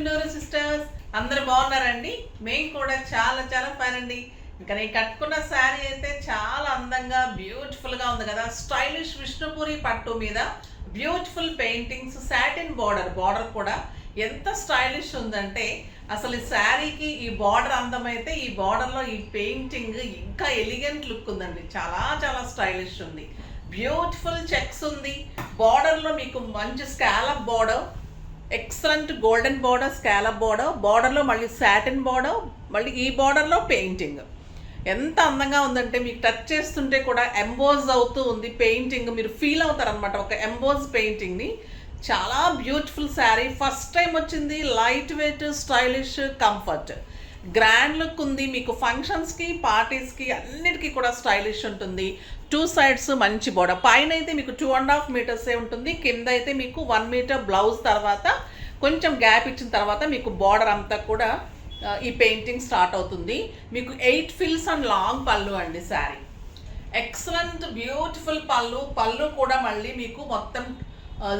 Chunduru sisters అందరు బాగున్నారండి. మేము కూడా చాలా చాలా ఫైన్ అండి. ఇంకా నేను కట్టుకున్న శారీ అయితే చాలా అందంగా బ్యూటిఫుల్గా ఉంది కదా. స్టైలిష్ విష్ణుపురి పట్టు మీద బ్యూటిఫుల్ పెయింటింగ్స్, సాటిన్ బార్డర్ కూడా ఎంత స్టైలిష్ ఉందంటే అసలు ఈ శారీకి ఈ బార్డర్ అందమైతే ఈ బార్డర్లో ఈ పెయింటింగ్ ఇంకా ఎలిగెంట్ లుక్ ఉందండి. చాలా చాలా స్టైలిష్ ఉంది. బ్యూటిఫుల్ చెక్స్ ఉంది. బార్డర్లో మీకు మంచి scallop border, excellent golden border, scallop బార్డర్లో మళ్ళీ సాటిన్ బార్డర్, మళ్ళీ ఈ బార్డర్లో పెయింటింగ్ ఎంత అందంగా ఉందంటే మీకు టచ్ చేస్తుంటే కూడా ఎంబోజ్ అవుతూ ఉంది పెయింటింగ్. మీరు ఫీల్ అవుతారనమాట ఒక ఎంబోజ్ పెయింటింగ్ని. చాలా బ్యూటిఫుల్ శారీ. ఫస్ట్ టైం వచ్చింది. Light weight, stylish, comfort, grand look ఉంది. మీకు ఫంక్షన్స్కి, పార్టీస్కి అన్నిటికీ కూడా స్టైలిష్ ఉంటుంది. 2 సైడ్స్ మంచి బోర్డర్. పైన అయితే మీకు 2.5 మీటర్సే ఉంటుంది. కింద అయితే మీకు 1 మీటర్ బ్లౌజ్, తర్వాత కొంచెం గ్యాప్ ఇచ్చిన తర్వాత మీకు బార్డర్ అంతా కూడా ఈ పెయింటింగ్ స్టార్ట్ అవుతుంది. మీకు 8 ఫిల్స్ అండ్ లాంగ్ పళ్ళు అండి శారీ. ఎక్సలెంట్ బ్యూటిఫుల్ పళ్ళు కూడా మళ్ళీ మీకు మొత్తం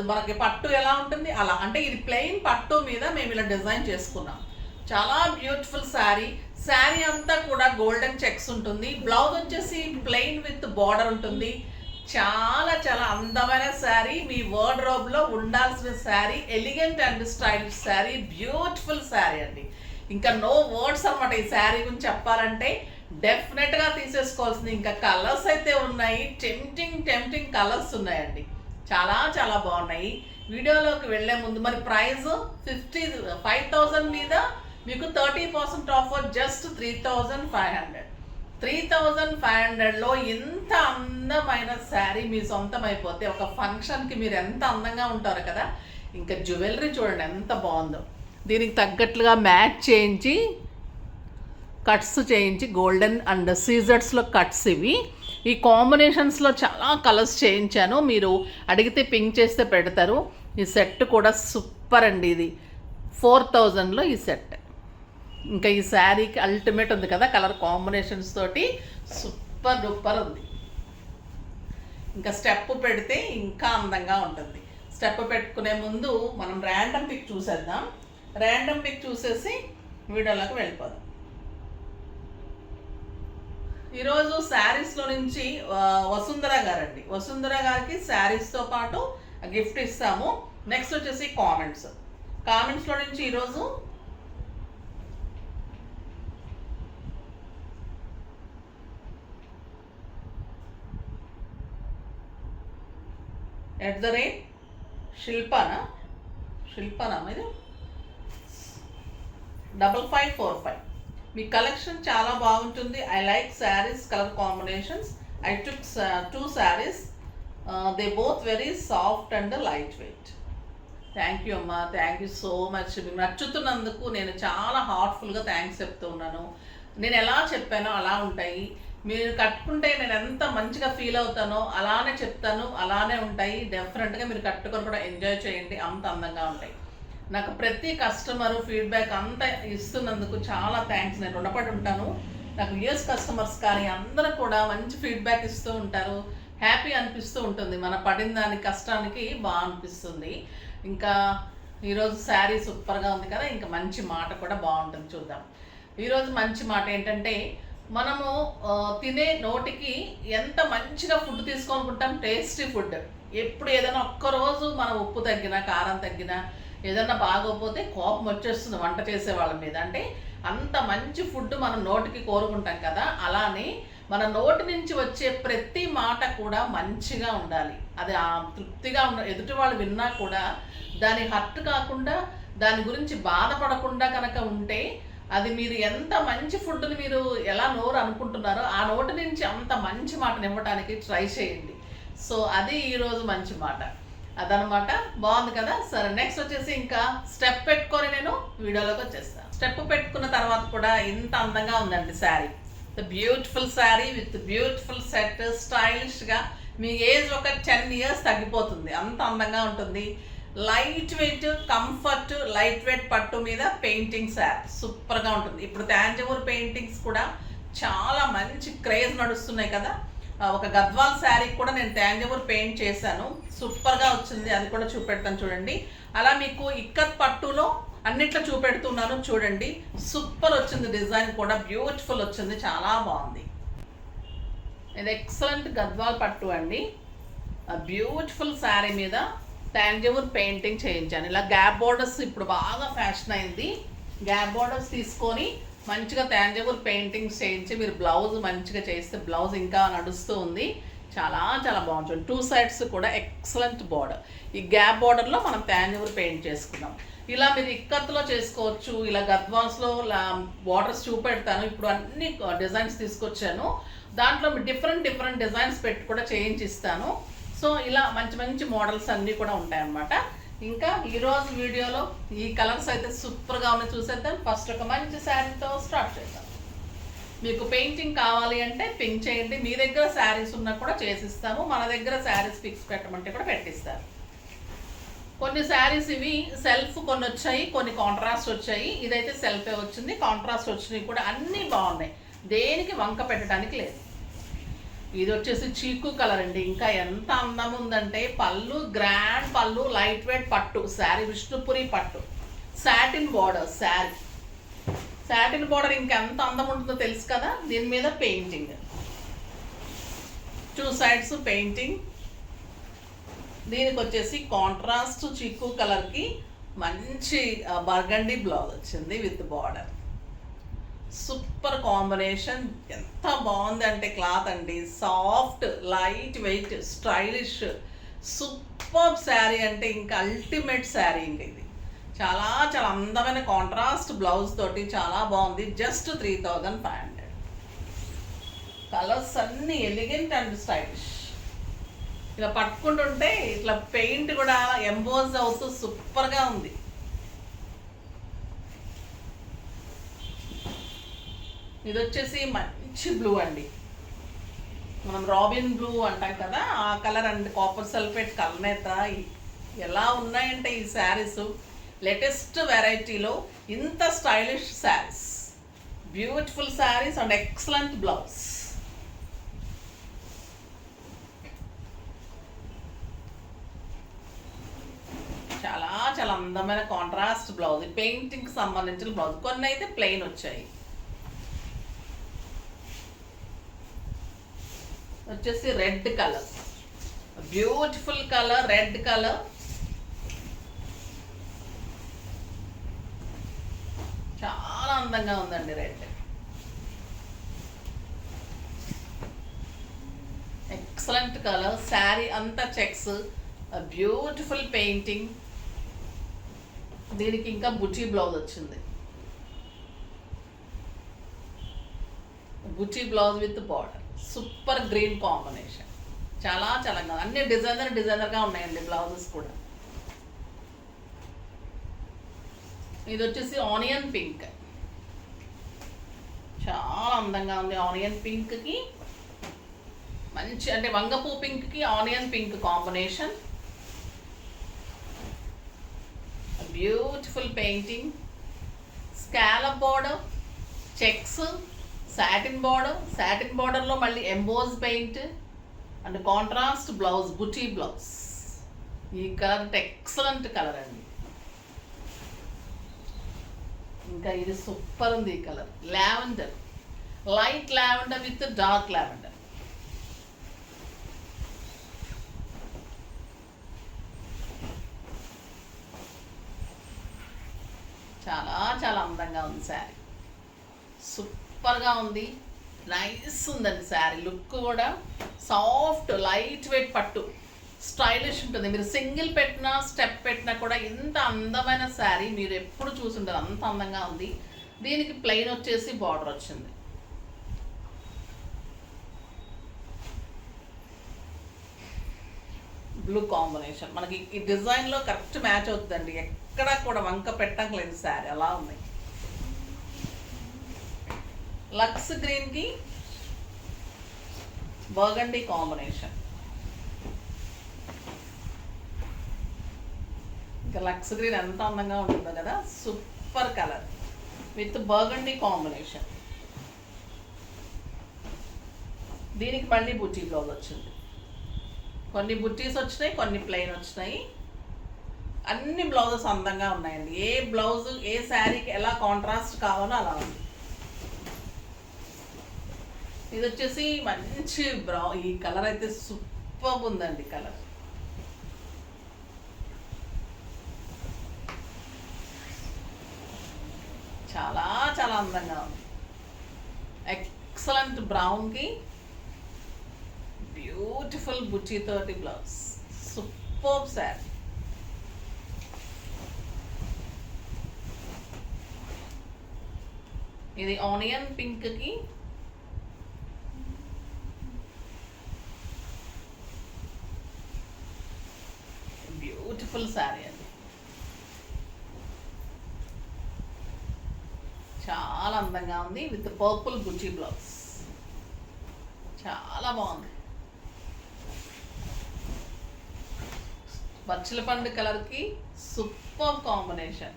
మనకి పట్టు ఎలా ఉంటుంది అలా, అంటే ఇది ప్లెయిన్ పట్టు మీద మేము ఇలా డిజైన్ చేసుకున్నాం. చాలా బ్యూటిఫుల్ శారీ అంతా కూడా గోల్డెన్ చెక్స్ ఉంటుంది. బ్లౌజ్ వచ్చేసి ప్లెయిన్ విత్ బార్డర్ ఉంటుంది. చాలా చాలా అందమైన శారీ. మీ వార్డ్రోబ్లో ఉండాల్సిన sari. Elegant and stylish sari. Beautiful sari అండి. ఇంకా నో వర్డ్స్ అనమాట ఈ శారీ గురించి చెప్పాలంటే. డెఫినెట్గా తీసేసుకోవాల్సింది. ఇంకా కలర్స్ అయితే ఉన్నాయి. టెంప్టింగ్ కలర్స్ ఉన్నాయండి. చాలా చాలా బాగున్నాయి. వీడియోలోకి వెళ్ళే ముందు మరి ప్రైస్ 5,000 మీద మీకు 30% ఆఫర్ జస్ట్ 3,500. 3,500లో ఇంత అందమైన శారీ మీ సొంతం అయిపోతే ఒక ఫంక్షన్కి మీరు ఎంత అందంగా ఉంటారు కదా. ఇంకా జ్యువెలరీ చూడండి ఎంత బాగుందో. దీనికి తగ్గట్లుగా మ్యాచ్ చేయించి కట్స్ చేయించి గోల్డెన్ అండ్ సీజర్స్లో కట్స్ ఇవి. ఈ కాంబినేషన్స్లో చాలా కలర్స్ చేయించాను. మీరు అడిగితే పింక్ చేస్తే పెడతారు. ఈ సెట్ కూడా సూపర్ అండి. ఇది 4,000లో ఈ సెట్. ఇంకా ఈ శారీకి అల్టిమేట్ ఉంది కదా, కలర్ కాంబినేషన్స్ తోటి సూపర్ డూపర్ ఉంది. ఇంకా స్టెప్ పెడితే ఇంకా అందంగా ఉంటుంది. స్టెప్ పెట్టుకునే ముందు మనం ర్యాండమ్ పిక్ చూసేద్దాం. ర్యాండమ్ పిక్ చూసేసి వీడియోలోకి వెళ్ళిపోదాం. ఈరోజు శారీస్లో నుంచి వసుంధర గారండి. వసుంధర గారికి శారీస్తో పాటు గిఫ్ట్ ఇస్తాము. నెక్స్ట్ వచ్చేసి కామెంట్స్లో నుంచి ఈరోజు శిల్పనా మీరు 5545. మీ కలెక్షన్ చాలా బాగుంటుంది. I like saris colour combinations. I took 2 saris. They both very soft and lightweight. Thank you అమ్మా. Thank you so much. మీకు నచ్చుతున్నందుకు నేను చాలా హార్ట్ఫుల్గా థ్యాంక్స్ చెప్తూ ఉన్నాను. నేను ఎలా చెప్పానో అలా ఉంటాయి. మీరు కట్టుకుంటే నేను ఎంత మంచిగా ఫీల్ అవుతానో అలానే చెప్తాను, అలానే ఉంటాయి. డెఫినెట్గా మీరు కట్టుకొని కూడా ఎంజాయ్ చేయండి. అంత అందంగా ఉంటాయి. నాకు ప్రతి కస్టమరు ఫీడ్బ్యాక్ అంత ఇస్తున్నందుకు చాలా థ్యాంక్స్. నేను రుణపడి ఉంటాను. నాకు యూఎస్ కస్టమర్స్ కానీ అందరూ కూడా మంచి ఫీడ్బ్యాక్ ఇస్తూ ఉంటారు. హ్యాపీ అనిపిస్తూ ఉంటుంది. మన పడిన దాని కష్టానికి బాగా అనిపిస్తుంది. ఇంకా ఈరోజు శారీ సూపర్గా ఉంది కదా. ఇంకా మంచి మాట కూడా బాగుంటుంది. చూద్దాం. ఈరోజు మంచి మాట ఏంటంటే, మనము తినే నోటికి ఎంత మంచిగా ఫుడ్ తీసుకోనుకుంటాం. Tasty food. ఎప్పుడు ఏదైనా ఒక్కరోజు మనం ఉప్పు తగ్గినా, కారం తగ్గినా, ఏదన్నా బాగోపోతే కోపం వచ్చేస్తుంది వంట చేసే వాళ్ళ మీద. అంటే అంత మంచి ఫుడ్ మనం నోటికి కోరుకుంటాం కదా. అలానే మన నోటి నుంచి వచ్చే ప్రతి మాట కూడా మంచిగా ఉండాలి. అది తృప్తిగా ఎదుటి వాళ్ళు విన్నా కూడా దాని హర్ట్ కాకుండా, దాని గురించి బాధపడకుండా కనుక ఉంటే, అది మీరు ఎంత మంచి ఫుడ్ని మీరు ఎలా నోరు అనుకుంటున్నారో ఆ నోటి నుంచి అంత మంచి మాటను ఇవ్వడానికి ట్రై చేయండి. సో అది ఈరోజు మంచి మాట. అదనమాట. బాగుంది కదా. సరే, నెక్స్ట్ వచ్చేసి ఇంకా స్టెప్ పెట్టుకొని నేను వీడియోలోకి వచ్చేస్తాను. స్టెప్ పెట్టుకున్న తర్వాత కూడా ఇంత అందంగా ఉందండి sari. Beautiful sari with beautiful set. స్టైలిష్గా మీ ఏజ్ ఒక 10 years తగ్గిపోతుంది. అంత అందంగా ఉంటుంది. Light weight, comfort, light weight పట్టు మీద పెయింటింగ్ శారీ సూపర్గా ఉంటుంది. ఇప్పుడు తాంజావూర్ పెయింటింగ్స్ కూడా చాలా మంచి క్రేజ్ నడుస్తున్నాయి కదా. ఒక గద్వాల్ శారీ కూడా నేను తాంజావూర్ పెయింట్ చేశాను. సూపర్గా వచ్చింది. అది కూడా చూపెడతాను చూడండి. అలా మీకు ఇక్కత్ పట్టులో అన్నిట్లో చూపెడుతున్నాను చూడండి. సూపర్ వచ్చింది, డిజైన్ కూడా బ్యూటిఫుల్ వచ్చింది, చాలా బాగుంది. ఇది ఎక్సలెంట్ గద్వాల్ పట్టు అండి. బ్యూటిఫుల్ శారీ మీద టాంజిబుల్ పెయింటింగ్ చేయించాను. ఇలా గ్యాప్ బోర్డర్స్ ఇప్పుడు బాగా ఫ్యాషన్ అయింది. గ్యాప్ బోర్డర్స్ తీసుకొని మంచిగా టాంజిబుల్ పెయింటింగ్స్ చేయించి మీరు బ్లౌజ్ మంచిగా చేస్తే బ్లౌజ్ ఇంకా నడుస్తూ ఉంది. చాలా చాలా బాగుంటుంది. 2 సైడ్స్ కూడా ఎక్సలెంట్ బోర్డర్. ఈ గ్యాప్ బోర్డర్లో మనం టాంజిబుల్ పెయింట్ చేసుకున్నాం. ఇలా మీరు ఇక్కత్తులో చేసుకోవచ్చు. ఇలా గద్వాల్స్లో బోర్డర్స్ చూపెడతాను. ఇప్పుడు అన్ని డిజైన్స్ తీసుకొచ్చాను. దాంట్లో డిఫరెంట్ డిజైన్స్ పెట్టి కూడా చేయించిస్తాను. సో ఇలా మంచి మంచి మోడల్స్ అన్నీ కూడా ఉంటాయన్నమాట. ఇంకా ఈరోజు వీడియోలో ఈ కలర్స్ అయితే సూపర్గా ఉన్నాయి, చూసేద్దాం. ఫస్ట్ ఒక మంచి శారీతో స్టార్ట్ చేద్దాం. మీకు పెయింటింగ్ కావాలి అంటే పింక్ చేయండి. మీ దగ్గర శారీస్ ఉన్నా కూడా చేసిస్తాము. మన దగ్గర శారీస్ పిక్స్ పెట్టమంటే కూడా పెట్టిస్తారు. కొన్ని శారీస్ ఇవి సెల్ఫ్ కొన్ని వచ్చాయి, కొన్ని కాంట్రాస్ట్ వచ్చాయి. ఇదైతే సెల్ఫే వచ్చింది, కాంట్రాస్ట్ వచ్చినాయి కూడా. అన్నీ బాగున్నాయి, దేనికి వంక పెట్టడానికి లేదు. ఇది వచ్చేసి చీకు కలర్ అండి. ఇంకా ఎంత అందం ఉందంటే పళ్ళు గ్రాండ్ పళ్ళు, లైట్ వెయిట్ పట్టు శారీ, విష్ణుపురి పట్టు, satin border sari. Satin border ఇంకెంత అందం ఉంటుందో తెలుసు కదా. దీని మీద పెయింటింగ్, 2 సైడ్స్ పెయింటింగ్. దీనికి వచ్చేసి కాంట్రాస్ట్ చీకు కలర్కి మంచి బర్గండీ బ్లౌజ్ వచ్చింది విత్ బార్డర్. Super combination. ఎంత బాగుంది అంటే క్లాత్ అండి, soft light weight stylish super sari. అంటే ఇంకా అల్టిమేట్ శారీ. ఇంకా ఇది చాలా చాలా అందమైన కాంట్రాస్ట్ బ్లౌజ్ తోటి చాలా బాగుంది. జస్ట్ 3500. కలర్స్ అన్నీ ఎలిగెంట్ అండ్ స్టైలిష్. ఇలా పట్టుకుంటుంటే ఇట్లా పెయింట్ కూడా ఎంబోజ్ అవుతూ సూపర్గా ఉంది. ఇది వచ్చేసి మంచి బ్లూ అండి. మనం రాబిన్ బ్లూ అంటాం కదా, ఆ కలర్ అండి. కాపర్ సల్ఫేట్ కలనేత. ఎలా ఉన్నాయంటే ఈ శారీస్ లేటెస్ట్ వెరైటీలో ఇంత stylish saris, beautiful saris and excellent blouse. చాలా చాలా అందమైన కాంట్రాస్ట్ బ్లౌజ్, పెయింటింగ్కి సంబంధించిన బ్లౌజ్. కొన్ని అయితే ప్లెయిన్ వచ్చాయి. వచ్చేసి red colour, beautiful colour, red colour. చాలా అందంగా ఉందండి రెడ్. Excellent colour. శారీ అంతా చెక్స్, బ్యూటిఫుల్ పెయింటింగ్. దీనికి ఇంకా బుటీ బ్లౌజ్ వచ్చింది, బుటీ blouse with border. Super green combination. చాలా చాలా అన్ని డిజైనర్గా ఉన్నాయండి బ్లౌజెస్ కూడా. ఇది వచ్చేసి ఆనియన్ పింక్. చాలా అందంగా ఉంది. ఆనియన్ పింక్కి మంచి అంటే వంగపూ పింక్కి onion pink combination. Beautiful painting, scallop border, checks, satin border. Satin బార్డర్లో మళ్ళీ emboss paint and contrast blouse, buti blouse. ఈ కలర్ ఎక్సలెంట్ కలర్ అండి. ఇంకా ఇది సూపర్ ఉంది ఈ colour. Lavender, light lavender with dark lavender. చాలా చాలా అందంగా ఉంది శారీ. సూపర్గా ఉంది, నైస్ ఉందండి శారీ. లుక్ కూడా సాఫ్ట్ లైట్ వెయిట్ పట్టు, స్టైలిష్ ఉంటుంది. మీరు సింగిల్ పెట్టినా స్టెప్ పెట్టినా కూడా ఇంత అందమైన శారీ మీరు ఎప్పుడు చూసుంటారు. అంత అందంగా ఉంది. దీనికి ప్లెయిన్ వచ్చేసి బార్డర్ వచ్చింది. బ్లూ కాంబినేషన్ మనకి ఈ డిజైన్లో కరెక్ట్ మ్యాచ్ అవుతుందండి. ఎక్కడా కూడా వంక పెట్టలేదు శారీ, అలా ఉంది. లక్స్ గ్రీన్కి బర్గండీ కాంబినేషన్. ఇంకా లక్స్ గ్రీన్ ఎంత అందంగా ఉంటుందో కదా. Super colour with burgundy combination. దీనికి మళ్ళీ బుటీ బ్లౌజ్ వచ్చింది. కొన్ని బుట్టీస్ వచ్చినాయి, కొన్ని ప్లెయిన్ వచ్చినాయి. అన్ని బ్లౌజెస్ అందంగా ఉన్నాయండి. ఏ బ్లౌజ్ ఏ శారీకి ఎలా కాంట్రాస్ట్ కావాలో అలా ఉంది. ఇది వచ్చేసి మంచి ఈ కలర్ అయితే సూపర్ ఉందండి. కలర్ చాలా చాలా అందంగా ఉంది. ఎక్సలెంట్ బ్రౌన్కి బ్యూటిఫుల్ బుచ్చి తోటి బ్లౌజ్. సూపర్ శారీ. ఇది ఆనియన్ పింక్కి బ్యూటిఫుల్ శారీ అండి. చాలా అందంగా ఉంది విత్ పర్పుల్ బుచ్చి బ్లౌజ్. చాలా బాగుంది. బచ్చల పండు కలర్కి సూపర్ కాంబినేషన్.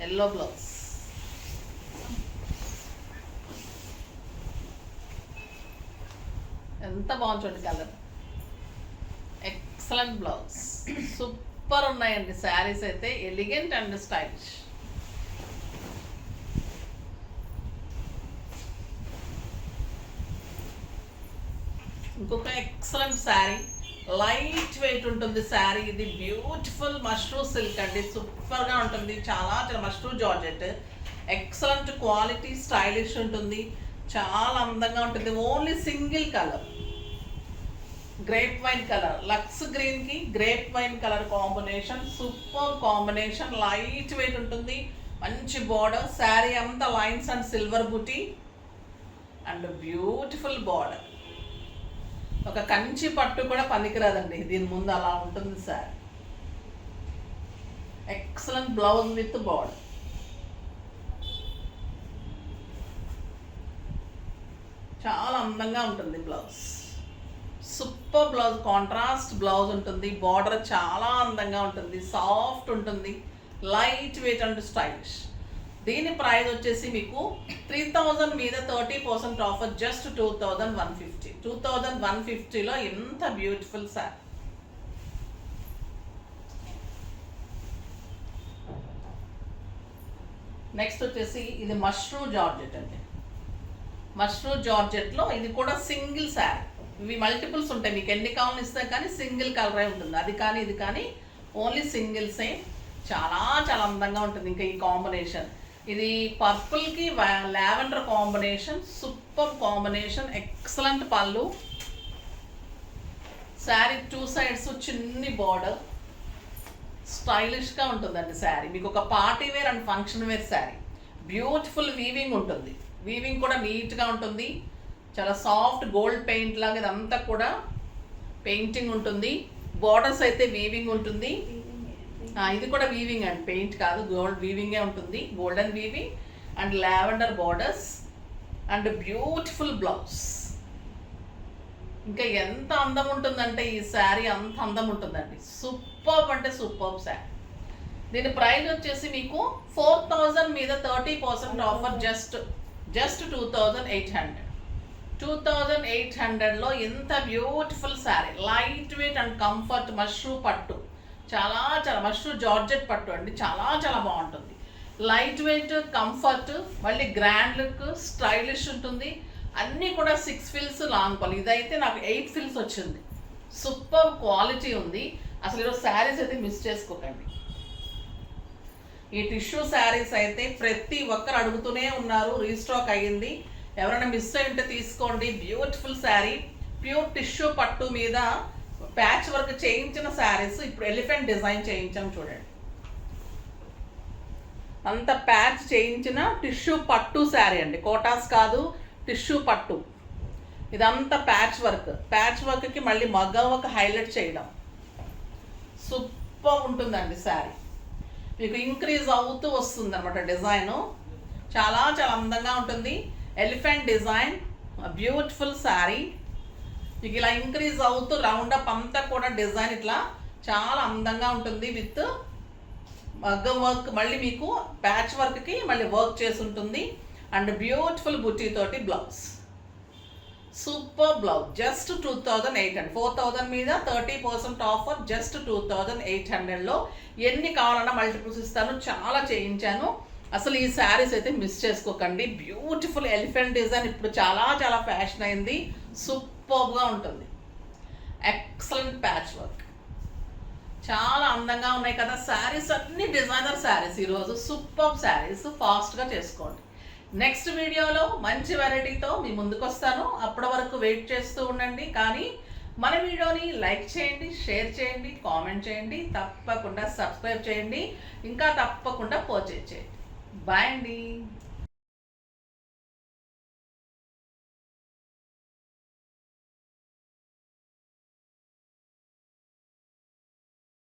Yellow blouse. ఎంత బాగుంది చూడండి కలర్. Excellent blouse. సూపర్ ఉన్నాయండి శారీస్ అయితే. Elegant and stylish. ఇంకొక ఎక్సలెంట్ శారీ. లైట్ వెయిట్ ఉంటుంది శారీ. ఇది బ్యూటిఫుల్ మష్రూ సిల్క్ అండి. సూపర్గా ఉంటుంది. చాలా చాలా mashru georgette. Excellent quality, stylish ఉంటుంది. చాలా అందంగా ఉంటుంది. Only single colour grape wine colour. లక్స్ గ్రీన్కి grape wine colour combination. Super combination. Lightweight ఉంటుంది. మంచి బార్డర్. శారీ అంతా lines and silver buti and beautiful border. ఒక కంచి పట్టు కూడా పనికిరాదండి దీని ముందు. అలా ఉంటుంది sir. Excellent blouse with border. చాలా అందంగా ఉంటుంది blouse. Super blouse. Contrast blouse ఉంటుంది. బార్డర్ చాలా అందంగా ఉంటుంది. సాఫ్ట్ ఉంటుంది. Light weight and stylish. దీని ప్రైస్ వచ్చేసి మీకు 3000 మీద 30% ఆఫర్. జస్ట్ 2150. 2150లో ఎంత బ్యూటిఫుల్ సార్. నెక్స్ట్ వచ్చేసి ఇది మష్రూ జార్జెట్ అండి. మష్రూ జార్జెట్లో ఇది కూడా సింగిల్ శారీ. ఇవి మల్టిపుల్స్ ఉంటాయి. మీకు ఎన్ని కావాలని ఇస్తే కానీ సింగిల్ కలరే ఉంటుంది. అది కానీ ఇది కానీ ఓన్లీ సింగిల్ సేమ్. చాలా చాలా అందంగా ఉంటుంది. ఇంకా ఈ కాంబినేషన్ ఇది పర్పుల్కి lavender combination. Super combination. Excellent పళ్ళు. శారీ 2 సైడ్స్ చిన్ని బార్డర్. స్టైలిష్గా ఉంటుందండి శారీ. మీకు ఒక party wear and function wear sari. Beautiful weaving ఉంటుంది. వీవింగ్ కూడా నీట్గా ఉంటుంది. చాలా సాఫ్ట్ గోల్డ్ పెయింట్ లాగా ఇదంతా కూడా పెయింటింగ్ ఉంటుంది. బార్డర్స్ అయితే వీవింగ్ ఉంటుంది. ఇది కూడా వీవింగ్ అండి, పెయింట్ కాదు. గోల్డ్ వీవింగే ఉంటుంది. Golden weaving and lavender borders and beautiful blouse. ఇంకా ఎంత అందం ఉంటుందంటే ఈ శారీ అంత అందం ఉంటుందండి. సూపర్ అంటే సూపర్ శారీ. దీని ప్రైస్ వచ్చేసి మీకు 4000 మీద 30% ఆఫర్. జస్ట్ 2800. 2800లో ఎంత beautiful sari. Light weight and comfort. Mashru పట్టు. చాలా చాలా మష్రూ జార్జెట్ పట్టు అండి. చాలా చాలా బాగుంటుంది. లైట్ వెయిట్, కంఫర్ట్, మళ్ళీ గ్రాండ్ లుక్, స్టైలిష్ ఉంటుంది. అన్నీ కూడా 6 ఫిల్స్ లాంగ్ పళ్ళు. ఇదైతే నాకు 8 ఫిల్స్ వచ్చింది. సూపర్ క్వాలిటీ ఉంది. అసలు ఈరోజు శారీస్ అయితే మిస్ చేసుకోకండి. ఈ టిష్యూ శారీస్ అయితే ప్రతి ఒక్కరు అడుగుతూనే ఉన్నారు. రీస్టాక్ అయ్యింది. ఎవరైనా మిస్ అయి ఉంటే తీసుకోండి. బ్యూటిఫుల్ శారీ. ప్యూర్ టిష్యూ పట్టు మీద ప్యాచ్ వర్క్ చేయించిన శారీస్. ఇప్పుడు ఎలిఫెంట్ డిజైన్ చేయించాం చూడండి. అంత ప్యాచ్ చేయించిన టిష్యూ పట్టు శారీ అండి. కోటాస్ కాదు, టిష్యూ పట్టు. ఇదంతా ప్యాచ్ వర్క్. ప్యాచ్ వర్క్కి మళ్ళీ మగ్గం వర్క్ హైలైట్ చేయడం. సూపర్ ఉంటుందండి శారీ. మీకు ఇంక్రీజ్ అవుతూ వస్తుంది అనమాట డిజైను. చాలా చాలా అందంగా ఉంటుంది. Elephant design. బ్యూటిఫుల్ శారీ. మీకు ఇలా ఇంక్రీజ్ అవుతూ రౌండప్ అంతా కూడా డిజైన్ ఇట్లా చాలా అందంగా ఉంటుంది. విత్ మగ్గం వర్క్. మళ్ళీ మీకు ప్యాచ్ వర్క్కి మళ్ళీ వర్క్ చేసి ఉంటుంది. అండ్ బ్యూటిఫుల్ బుటీ తోటి బ్లౌజ్. సూపర్ బ్లౌజ్ జస్ట్ 2800, 4000 మీద 30% ఆఫర్, జస్ట్ 2800లో ఎన్ని కావాలన్నా మల్టిపుల్స్ ఇస్తాను. చాలా చేయించాను. అసలు ఈ శారీస్ అయితే మిస్ చేసుకోకండి. బ్యూటిఫుల్ ఎలిఫెంట్ డిజైన్ ఇప్పుడు చాలా చాలా ఫ్యాషన్ అయింది. సూపర్గా ఉంటుంది. ఎక్సలెంట్ ప్యాచ్ వర్క్, చాలా అందంగా ఉన్నాయి కదా శారీస్. అన్ని డిజైనర్ శారీస్ ఈరోజు. సూపర్ శారీస్, ఫాస్ట్గా చేసుకోండి. నెక్స్ట్ వీడియోలో మంచి వెరైటీతో మీ ముందుకు వస్తాను. అప్పటి వరకు వెయిట్ చేస్తూ ఉండండి. కానీ మన వీడియోని లైక్ చేయండి, షేర్ చేయండి, కామెంట్ చేయండి, తప్పకుండా సబ్స్క్రైబ్ చేయండి, ఇంకా తప్పకుండా పర్చేజ్ చేయండి. బాయ్ అండి.